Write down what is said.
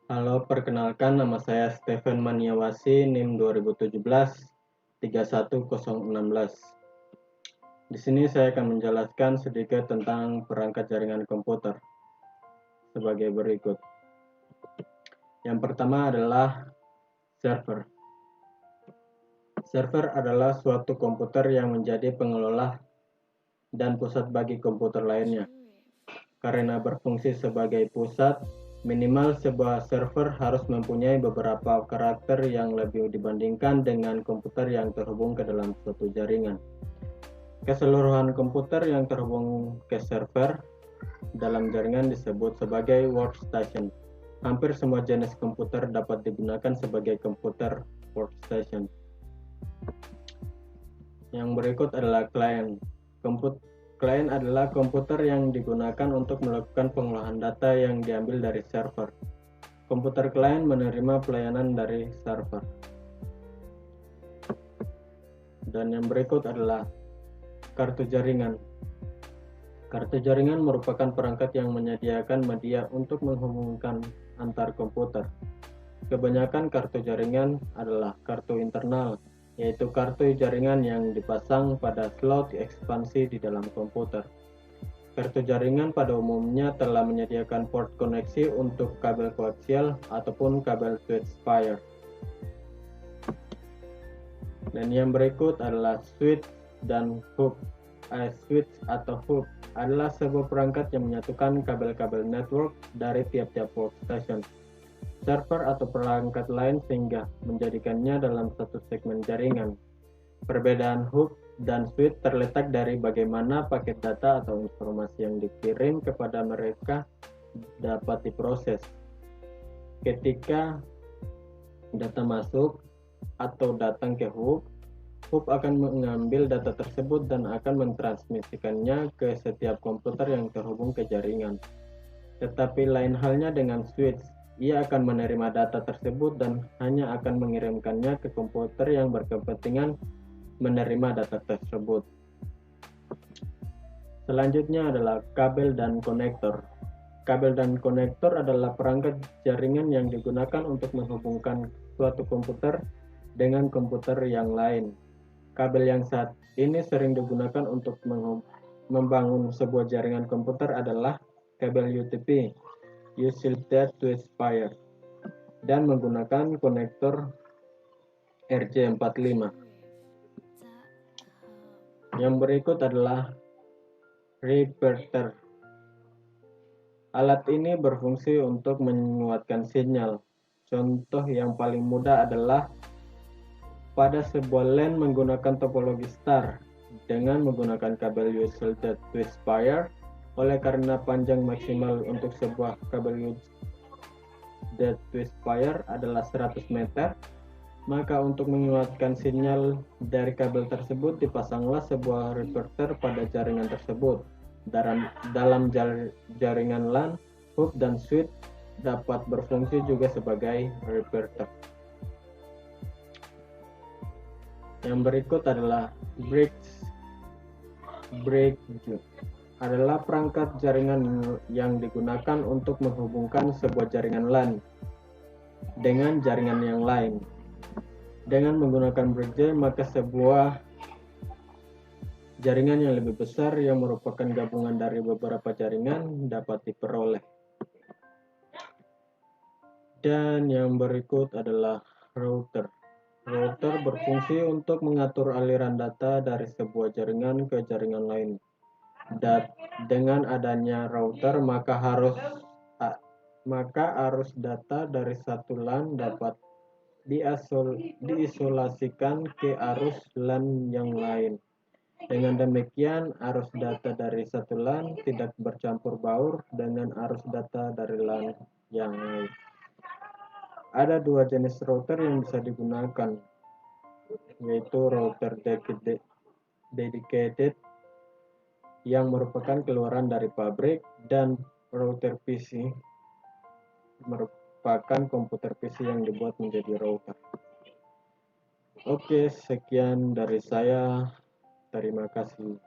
Halo, perkenalkan nama saya Stephen Maniawasi, NIM 2017 31016. Di sini saya akan menjelaskan sedikit tentang perangkat jaringan komputer sebagai berikut. Yang pertama adalah server. Server adalah suatu komputer yang menjadi pengelola dan pusat bagi komputer lainnya. Karena berfungsi sebagai pusat, minimal sebuah server harus mempunyai beberapa karakter yang lebih dibandingkan dengan komputer yang terhubung ke dalam suatu jaringan. Keseluruhan komputer yang terhubung ke server dalam jaringan disebut sebagai workstation. Hampir semua jenis komputer dapat digunakan sebagai komputer workstation. Yang berikut adalah klien. Klien adalah komputer yang digunakan untuk melakukan pengolahan data yang diambil dari server. Komputer klien menerima pelayanan dari server. Dan yang berikut adalah kartu jaringan. Kartu jaringan merupakan perangkat yang menyediakan media untuk menghubungkan antar komputer. Kebanyakan kartu jaringan adalah kartu internal, yaitu kartu jaringan yang dipasang pada slot ekspansi di dalam komputer. Kartu jaringan pada umumnya telah menyediakan port koneksi untuk kabel koaksial ataupun kabel switchwire. Dan yang berikut adalah switch dan hub. Switch atau hub adalah sebuah perangkat yang menyatukan kabel-kabel network dari tiap-tiap workstation, server atau perangkat lain sehingga menjadikannya dalam satu segmen jaringan. Perbedaan hub dan switch terletak dari bagaimana paket data atau informasi yang dikirim kepada mereka dapat diproses. Ketika data masuk atau datang ke hub akan mengambil data tersebut dan akan mentransmisikannya ke setiap komputer yang terhubung ke jaringan. Tetapi lain halnya dengan switch, ia akan menerima data tersebut dan hanya akan mengirimkannya ke komputer yang berkepentingan menerima data tersebut. Selanjutnya adalah kabel dan konektor. Kabel dan konektor adalah perangkat jaringan yang digunakan untuk menghubungkan suatu komputer dengan komputer yang lain. Kabel yang saat ini sering digunakan untuk membangun sebuah jaringan komputer adalah kabel UTP, Utility to Spire, dan menggunakan konektor RJ45. Yang berikut adalah reverter. Alat ini berfungsi untuk menguatkan sinyal. Contoh yang paling mudah adalah pada sebuah LAN menggunakan topologi star dengan menggunakan kabel Utility to Spire. Oleh karena panjang maksimal untuk sebuah kabel Utility to Spire adalah 100 meter, maka untuk menguatkan sinyal dari kabel tersebut dipasanglah sebuah reverter pada jaringan tersebut. Dalam jaringan LAN, hub dan switch dapat berfungsi juga sebagai reverter. Yang berikut adalah bridge adalah perangkat jaringan yang digunakan untuk menghubungkan sebuah jaringan LAN dengan jaringan yang lain. Dengan menggunakan bridge, maka sebuah jaringan yang lebih besar yang merupakan gabungan dari beberapa jaringan dapat diperoleh. Dan yang berikut adalah router. Router berfungsi untuk mengatur aliran data dari sebuah jaringan ke jaringan lain. Dengan adanya router, maka arus data dari satu LAN dapat diisolasikan ke arus LAN yang lain. Dengan demikian, arus data dari satu LAN tidak bercampur baur dengan arus data dari LAN yang lain. Ada dua jenis router yang bisa digunakan, yaitu router dedicated yang merupakan keluaran dari pabrik dan router PC merupakan komputer PC yang dibuat menjadi router. Oke, sekian dari saya. Terima kasih.